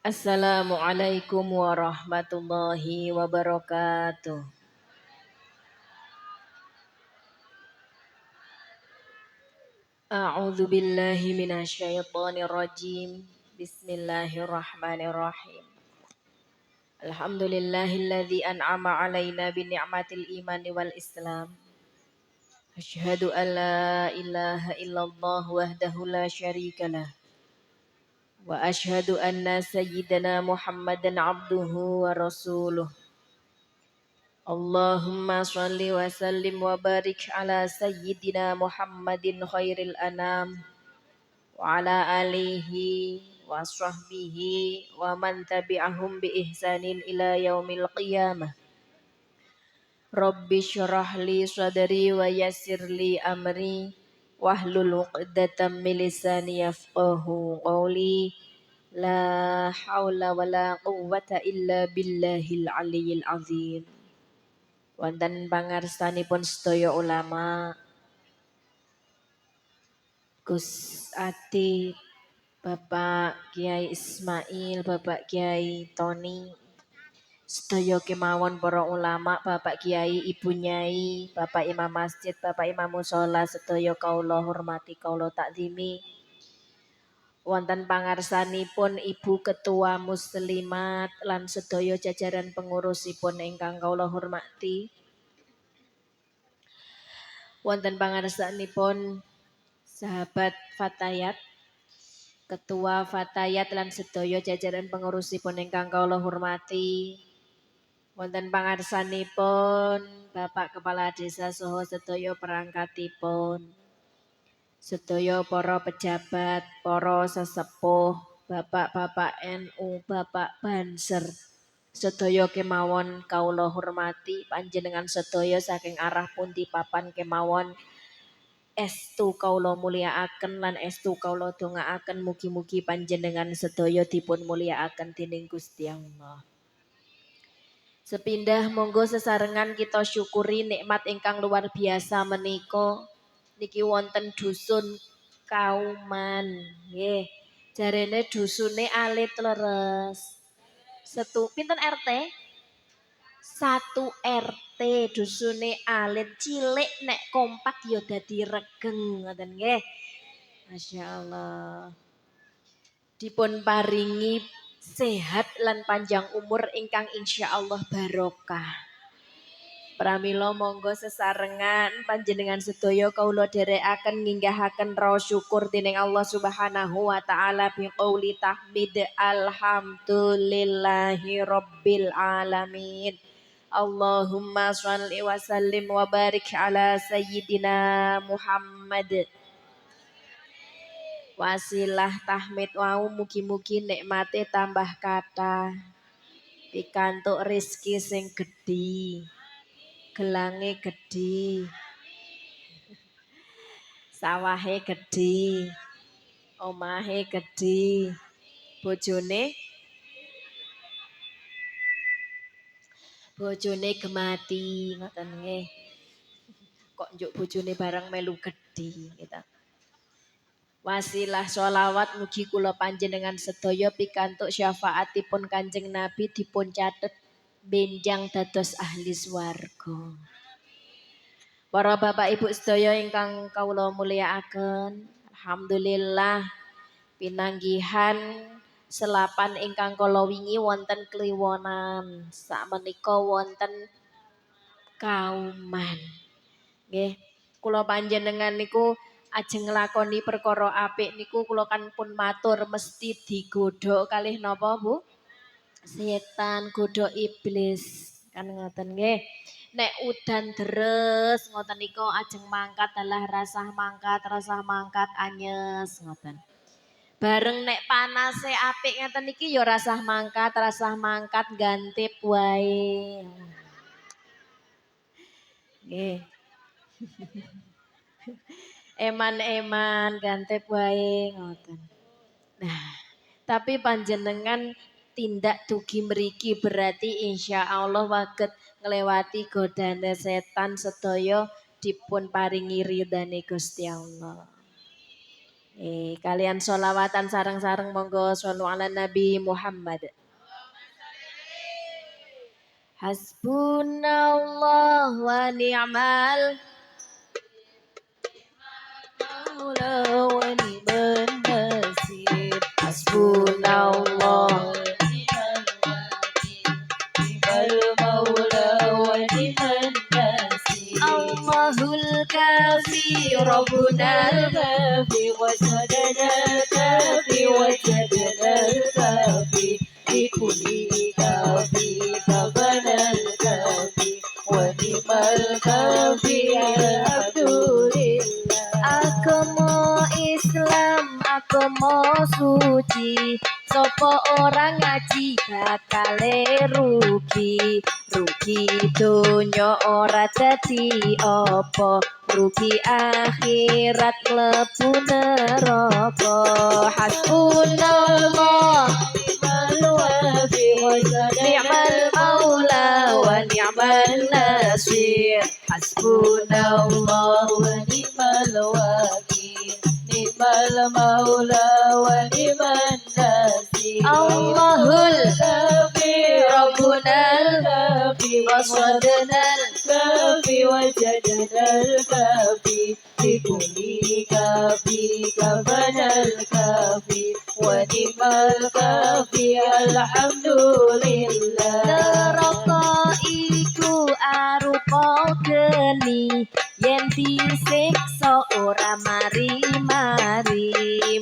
Assalamualaikum warahmatullahi wabarakatuh. A'udzu billahi minasyaitonir rajim. Bismillahirrahmanirrahim. Alhamdulillahilladzi an'ama 'alaina bi ni'matil imani wal islam. Asyhadu an la ilaha illallah wahdahu la syarikalah. Wa asyhadu anna sayyidana Muhammadan 'abduhu wa rasuluh. Allahumma shalli wa sallim wa barik ala sayyidina Muhammadin khairil anam wa ala alihi wa sahbihi wa man tabi'ahum bi ihsanin ila yaumil qiyamah. Rabbi syrah li sadri wa yassir li amri wahlul 'uqdatam min lisani yafqahu qawli. La haula wa la quwwata illa billahil aliyyil azim. Wonten pangarsanipun sedaya ulama, Gus Ati, Bapak Kiai Ismail, Bapak Kiai Tony, sedaya kemawon para ulama, Bapak Kiai, Ibu Nyai, Bapak Imam Masjid, Bapak Imam Mushola, sedaya kaula hormati, kaula takzimi. Wonten pangarsanipun Ibu Ketua Muslimat lan sedaya jajaran pengurusipun ingkang kaula hormati. Wonten pangarsanipun sahabat Fatayat, Ketua Fatayat lan sedaya jajaran pengurusipun ingkang kula hormati. Wonten pangarsanipun Bapak Kepala Desa saha sedaya perangkatipun. Sedaya para pejabat, para sesepuh, Bapak-bapak NU, Bapak Banser, sedaya kemawon kawula hormati, panjenengan sedaya saking arah pundi papan kemawon estu kaula mulyakaken lan estu kaula dongaaken mugi-mugi panjenengan sedaya dipun mulyakaken dening Gusti Allah. Sepindah monggo sesarengan kita syukuri nikmat ingkang luar biasa menika. Niki wonten dusun Kauman, nggih. Jarene dusune alit leres. Pinten RT? 1 RT dusune alit cilik nek kompak ya dadi regeng ngoten nggih. Masyaallah. Dipun paringi sehat lan panjang umur ingkang insyaallah barokah. Pramila monggo sesarengan panjenengan sedaya kawula dherekaken nginggahaken raos syukur dening Allah Subhanahu wa taala biqauli tahmid alhamdulillahi rabbil alamin. Allahumma shalli wa sallim wa barik ala sayyidina Muhammad. Wasilah tahmid wau mugi-mugi nikmate tambah kathah. Pikantuk rezeki sing gedhi. Gelange gedhi. Sawahe gedhi. Omahe gedhi. Bojone gemati ngoten nggih. Kok njuk bojone bareng melu gedhi gitu. Wasilah sholawat mugi kula panjenengan sedaya pikantuk syafaatipun Kanjeng Nabi dipun catet benjang dados ahli swarga. Para bapak ibu sedaya ingkang kawula mulyakaken, alhamdulillah pinanggihan selapan ingkang kala wingi wonten kliwonan. Sakmenika wonten Kauman. Nggih, kula panjenengan niku ajeng nglakoni perkara apik niku kula kan pun matur mesti digodha kalih napa Bu? Setan, godha iblis. Kan ngoten nggih. Nek udan deres ngoten niku ajeng mangkat dalah rasah mangkat anyes ngoten. Bareng nek panase apik ngeten iki ya rasah mangkat gantip wae. Nggih. Eman-eman gantip wae ngoten. Nah, tapi panjenengan tindak dugi mriki berarti insya Allah waget nglewati godane setan sedaya dipun paringi ridane Gusti Allah. Kalian sholawatan sareng-sareng monggo shollu ala Nabi Muhammad. Hasbunallah wa ni'mal maula wa ni'man nasir. Hasbunallah Allahul kafi Rabbunal kafi wasadadal kafi wajadadal kafi Bikulli kafi kabanal kafi wanimal kafi alhamdulillah. Agama Islam agama suci, sopo orang ngaji bakale rugi. Rugi donya ora dadi apa, rugi akhirat mlebu neraka. Hasbunallah ni'mal maula wa ni'mal nasir. Hasbunallah wa ni'mal wakil, ni'mal maula wa ni'man nasir. Allahul kafi Rabbunal kafi wasadnal kafi wajadnal kafi bikulli kafi kabanal kafi wa ni'mal kafi alhamdulillah. Neraka iku arupa geni, yen disiksa ora mari-mari.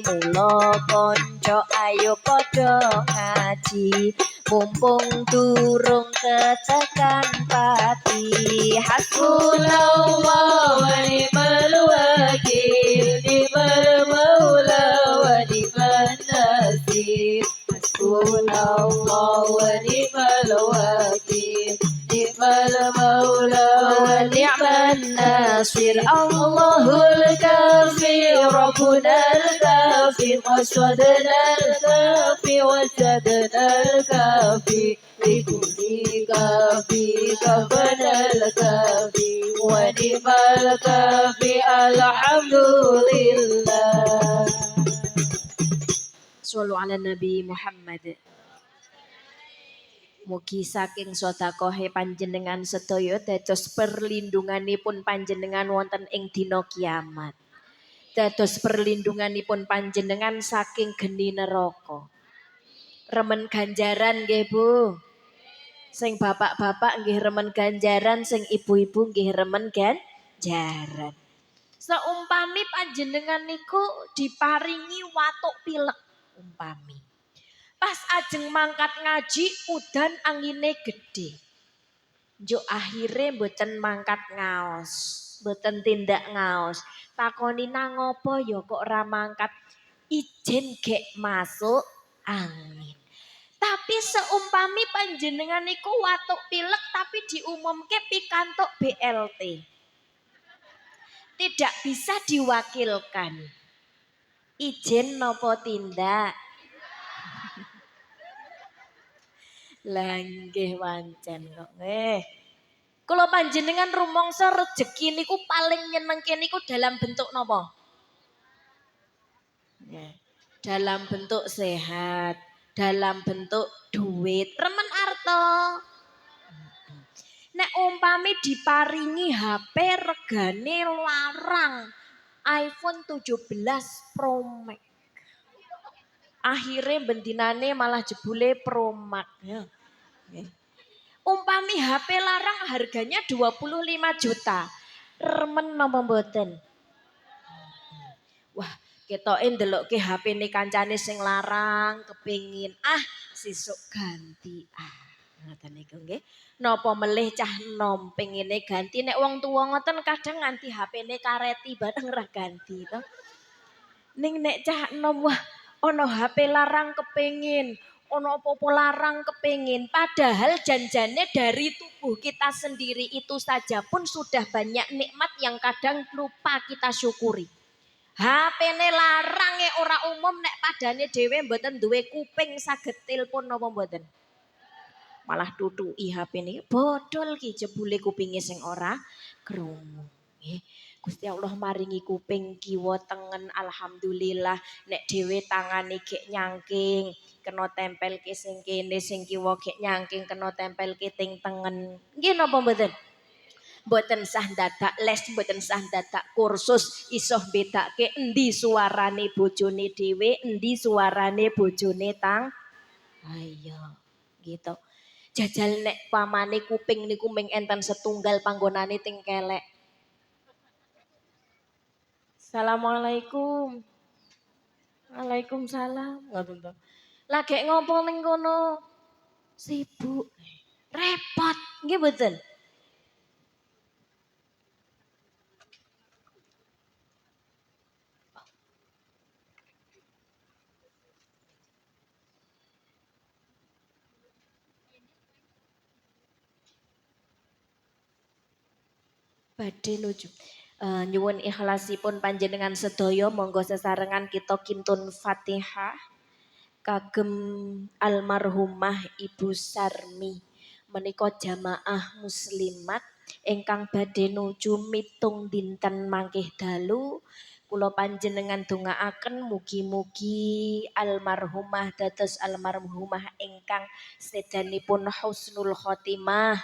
Mula kanca ayo padha ngaji, mumpung durung ketekan pati. Hasbunallah wa ni'mal wakil, ni'mal maula wa ni'man nasir. Hasbunallah wa ni'mal wakil, ni'mal maula wa ni'man nasir. Allahul kafi Rabbunal kafi wasadnal kafi wajadnal kafi bikulli kafi kabanal kafi wa ni'mal kafi alhamdulillah. Shollu ala Nabi Muhammad. Mugi saking sedekahe panjenengan sedaya dados perlindunganipun panjenengan wonten ing dina kiamat. Dados perlindunganipun panjenengan saking geni neraka. Remen ganjaran nggih Bu. Sing bapak-bapak nggih remen ganjaran, sing ibu-ibu nggih remen ganjaran. Seumpami panjenengan niku diparingi watuk pilek umpami. Pas ajeng mangkat ngaji udan angine gede. Njuk akhire mboten mangkat ngaos, mboten tindak ngaos. Takoni nang apa ya kok ora mangkat? Ijen gek masuk angin. Tapi seumpami panjenengan niku watuk pilek tapi diumumke pikantuk BLT. Tidak bisa diwakilkan. Ijen nopo tindak? Langgih wancen kok nggih. Kula panjenengan rumangsa rejeki niku paling nyenengke niku dalam bentuk napa? Dalam bentuk sehat, dalam bentuk duit, remen arto. Nek umpami diparingi HP regane larang iPhone 17 Pro Max. Akhirnya bendinane malah jebule Pro Max. Ya. Umpami HP larang harganya 25 juta. Remen napa mboten? Wah, ketoke ndelokke HP-ne kancane sing larang kepengin sesuk ganti. Ngoten niku nggih. Napa melih cah enom pengine ganti nek wong tuwa ngoten kadang nganti HP-ne kareti bareng ra ganti to. Ning nek cah enom wah ana HP larang kepengin, ana apa-apa larang kepengin. Padahal janjane dari tubuh kita sendiri itu saja pun sudah banyak nikmat yang kadang lupa kita syukuri. HP-ne larang ora umum nek padane dhewe mboten duwe kuping saged telepon napa mboten. Malah tutuki HP-ne bodol ki jebule kupinge sing ora krungu. Nggih. Gusti Allah maringi kuping kiwa tengen alhamdulillah nek dhewe tangane gek nyangking kena tempel ke sing kene sing kiwa gek nyangking kena tempel ke ting tengen nggih napa mboten mboten sah dadak les mboten sah dadak kursus iso bedake endi suarane bojone dhewe endi suarane bojone tang ayo gitu jajal nek pamane kuping niku ming enten setunggal panggonane ting kelek. Assalamualaikum. Waalaikumsalam. Ngoten to. Lagi ngopo ning kono? Sibuk. Repot, nggih mboten? Badhe nuju. Nyuwun ikhlasipun panjenengan sedaya monggo sesarengan kita kintun Fatihah kagem almarhumah Ibu Sarmi menika jamaah muslimat ingkang badhe nuju mitung dinten mangkih dalu kula panjenengan dongaaken mugi-mugi almarhumah dados almarhumah ingkang sedanipun husnul khotimah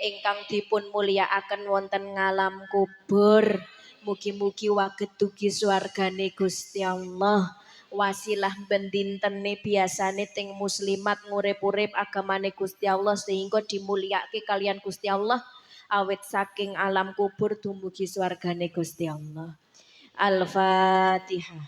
ingkang dipun mulyakaken wonten ngalam kubur mugi-mugi waget dugi swargane Gusti Allah wasilah bendintene biasane ting muslimat ngurip-urip agamane Gusti Allah sehingga dimulyake kalian Gusti Allah awit saking alam kubur dumugi swargane Gusti Allah. Al-Fatihah.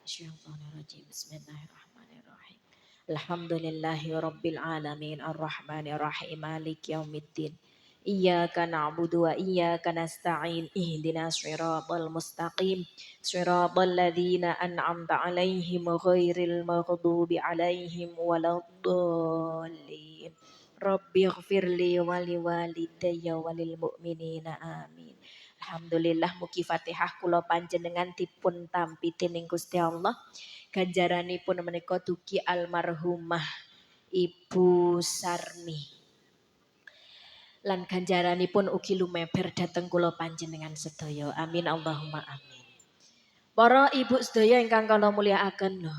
Bismillahirrahmanirrahim. Alhamdulillahi rabbil alamin arrahmanir rahim maliki yaumiddin. Iyyaka na'budu wa iyyaka nasta'in ihdinas siratal mustaqim siratal ladzina an'amta 'alaihim ghairil maghdubi 'alaihim waladdallin. Rabbighfirli wa liwalidayya walil mu'minina amin. Alhamdulillah mugi Fatihah kula panjenengan dipun tampi dening Gusti Allah. Ganjaranipun menika dugi almarhumah Ibu Sarmi. Lan ganjaranipun ugi lumeber dhateng kula panjenengan sedaya. Amin Allahumma amin. Para ibu sedaya ingkang kula mulyakaken lho.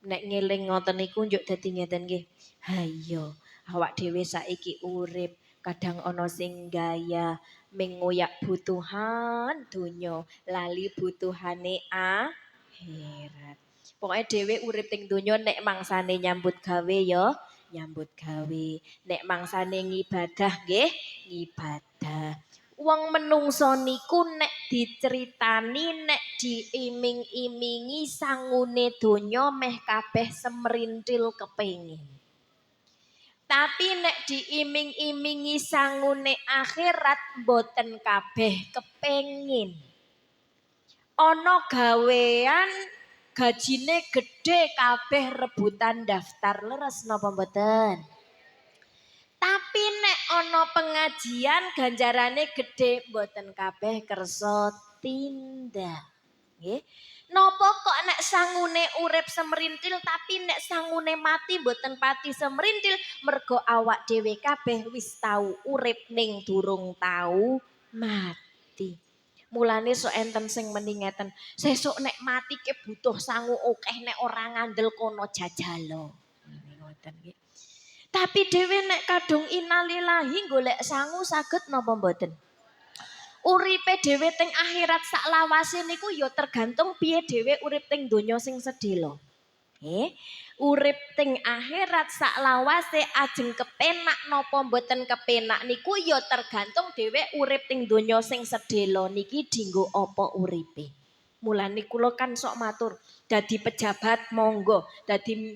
Nek ngeling ngoten niku njuk dadi ngeten nggih. Hayo, awak dhewe saiki urip, kadang ana sing gaya mengoyak butuhan donya, lali butuhane akhirat. Pokoke dhewe urip ning donya nek mangsane nyambut gawe ya nyambut gawe. Nek mangsane ngibadah nggih ngibadah. Wong menungso niku nek diceritani nek diiming-imingi sangune donya meh kabeh semrintil kepengin. Tapi nek diiming-imingi sangune akhirat boten kabeh kepengin. Ana gawean gajine gede kabeh rebutan daftar leres napa mboten? Tapi nek ana pengajian ganjarane gede mboten kabeh kersa tindak. Nggih. Napa kok nek sangune urip semerintil tapi nek sangune mati mboten pati semerintil mergo awak dhewe kabeh wis tau urip ning durung tau mati. Mulane sok enten sing meni ngeten, sesuk nek mati ke butuh sangu akeh nek ora ngandel kono jajalo. Ngoten nggih. Tapi dhewe nek kadung innalillahi golek sangu saged napa mboten? Uripe dhewe teng akhirat sak lawase niku ya tergantung piye dhewe urip teng donya sing sedhela. Urip teng akhirat sak lawase ajeng kepenak napa mboten kepenak niku ya tergantung dhewe urip teng donya sing sedhela niki dienggo apa uripe. Mulane kula kan sok matur dadi pejabat monggo, dadi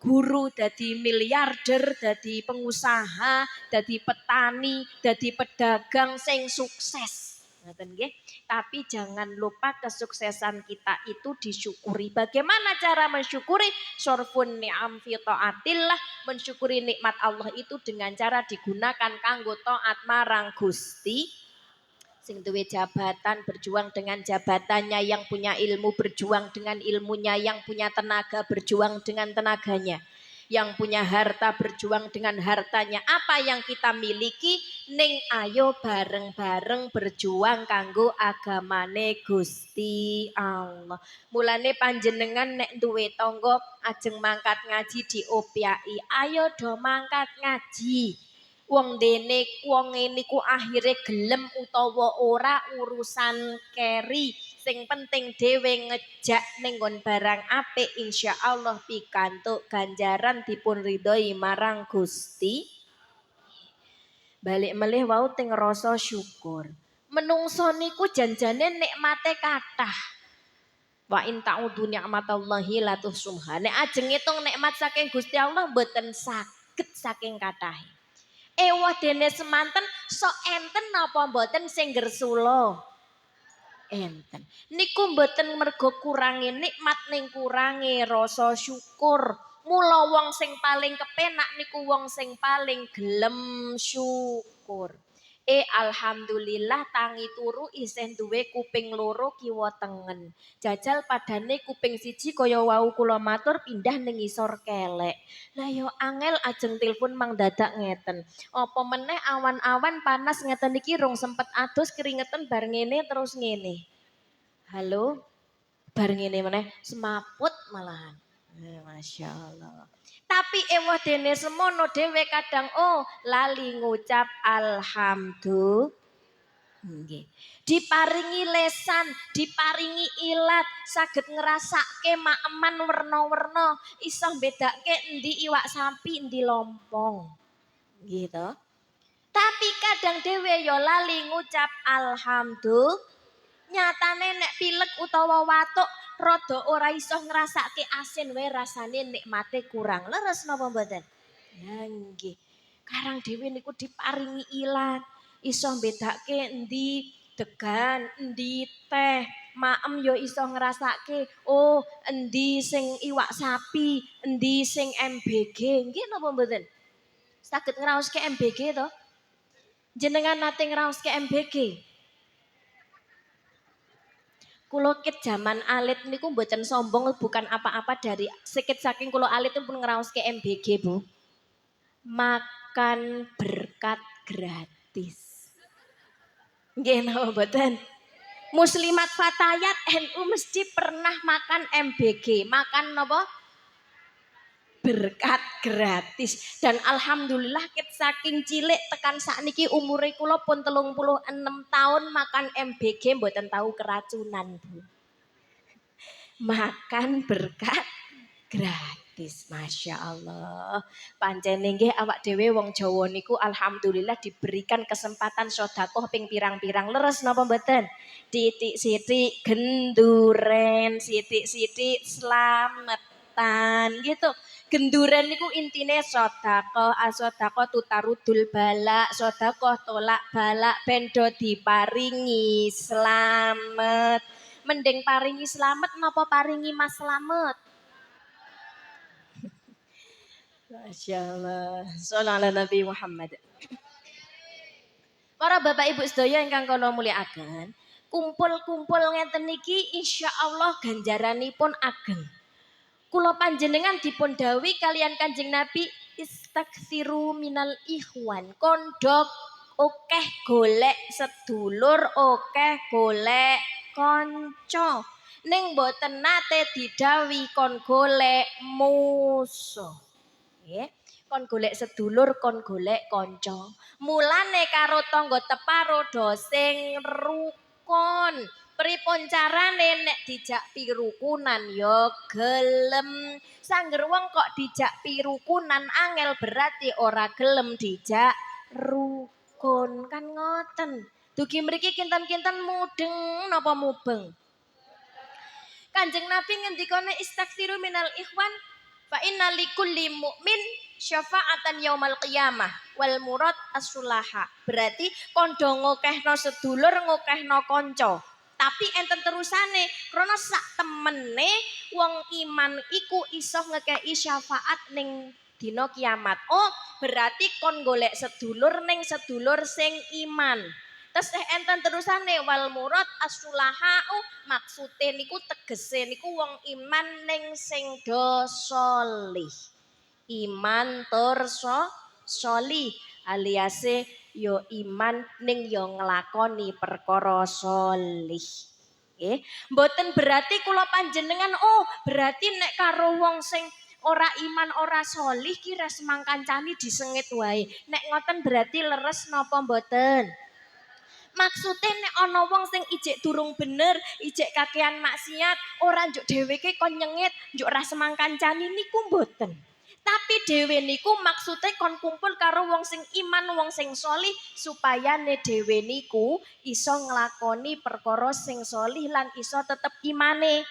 guru, dadi miliarder, dadi pengusaha, dadi petani, dadi pedagang sing sukses. Ngoten nggih. Tapi jangan lupa kesuksesan kita itu disyukuri. Bagaimana cara mensyukuri? Sorfun ni'am fi taatillah, mensyukuri nikmat Allah itu dengan cara digunakan kanggo taat marang Gusti sing duwe jabatan berjuang dengan jabatannya, yang punya ilmu berjuang dengan ilmunya, yang punya tenaga berjuang dengan tenaganya, Yang punya harta berjuang dengan hartanya. Apa yang kita miliki ning ayo bareng-bareng berjuang kanggo agamane Gusti Allah. Mulane panjenengan nek duwe tangga ajeng mangkat ngaji diopiai. Ayo do mangkat ngaji. Wong dene wong niku akhire gelem utawa ora urusan keri. Sing penting dhewe ngejak ning nggon barang apik insyaallah pikantuk ganjaran dipun ridhoi marang Gusti. Balik melih wau teng rasa syukur. Menungso niku janjane nikmate kathah. Wa in ta'udu ni'matallahi la tuhsuha. Nek ajeng ngitung nikmat saking Gusti Allah mboten saged saking kathahe. Ewah dene semanten sok enten napa mboten sing gersula? Enten. Niku mboten mergo kurangi nikmat ning kurangi rasa syukur. Mula wong sing paling kepenak niku wong sing paling gelem syukur. Alhamdulillah tangi turu isih duwe kuping loro kiwa tengen. Jajal padane kuping siji kaya wau kula matur pindah ning ngisor kelek. Lah yo angel ajeng telepon mang dadak ngeten. Apa meneh awan-awan panas ngeten iki rung sempet adus keringetan bar ngene terus ngene. Halo? Bar ngene meneh semaput malahan. Masya Allah. Tapi ewah dene semono dhewe kadang lali ngucap alhamdulillah. Nggih. Diparingi lesan, diparingi ilat, saged ngrasake maeman werna-werna, iso mbedake endi iwak sapi, endi lompong. Gitu. Tapi kadang dhewe ya lali ngucap alhamdulillah. Nyatane nek pilek utawa watuk rada ora iso ngrasake asin wae rasane nikmate kurang. Leres napa mboten? Ya nggih. Karang dhewe niku diparingi ilat, iso mbedake endi degan, endi teh, maem ya iso ngrasake, endi sing iwak sapi, endi sing MBG. Nggih napa mboten? Saged ngraoske MBG to? Jenengan nate ngraoske MBG? Kulo kit zaman alit niku mboten sombong bukan apa-apa dari sikit saking kulo alit pun ngraoske MBG, Bu. Makan berkat gratis. Nggih napa mboten? Muslimat Fatayat NU mesti pernah makan MBG. Makan napa? Berkat gratis. Dan alhamdulillah kit saking cilik tekan sakniki umure kula pun 36 tahun makan MBG mboten tahu keracunan, Bu. Makan berkat gratis, masya Allah. Pancen nggih awak dewe wong Jawa niku alhamdulillah diberikan kesempatan sedekah ping pirang-pirang. Leres napa mboten? Titik-sitik genduren, sitik-sitik slametan gitu. Genduren niku intine sedekah, asedekah tutarudul balak, sedekah tolak balak bendo diparingi slamet. Mending paringi slamet napa paringi mas slamet? Masya Allah. Sallallahu Nabi Muhammad. Para bapak ibu sedaya ingkang kula mulyakaken, kumpul-kumpul ngeten niki insyaallah ganjaranipun ageng. Kula panjenengan dipun dawuhi kalian Kanjeng Nabi istaktsiru minal ikhwan. Kondok akeh golek sedulur, akeh golek kanca. Ning boten nate didhawuhi kon golek musuh. Nggih. Kon golek sedulur, kon golek kanca. Mulane karo tangga teparo do sing rukun. Pripun carane nek dijak pirukunan ya gelem. Sangger wong kok dijak pirukunan angel berarti ora gelem dijak rukun. Kan ngoten. Dugi mriki kinten-kinten mudeng napa mubeng? Kanjeng Nabi ngendikane istaghfiru minal ikhwan fa inna likulli mu'min syafa'atan yaumal qiyamah wal murad as-sulaha. Berarti kondo ngokehno sedulur, ngokehno kanca. Tapi enten terusane krana sak temene wong iman iku iso ngekei syafaat ning dina kiamat. Berarti kon golek sedulur ning sedulur sing iman. Terus enten terusane wal murad as-sulaha maksude niku tegese niku wong iman ning sing do sholih. iman tur sholih aliase yo iman ning yo nglakoni perkara sholih. Nggih, mboten berarti kula panjenengan berarti nek karo wong sing ora iman ora sholih ki resmang kancani disengit wae. Nek ngoten berarti leres napa mboten? Maksudnya nek ana wong sing ijek durung bener, ijek kakean maksiat, ora njuk dheweke kon nyengit, njuk ra semang kancani niku mboten. Tapi dhewe niku maksudnya kon kumpul karo wong sing iman, wong sing sholih supaya ne dhewe niku iso nglakoni perkara sing sholih lan iso tetep imane.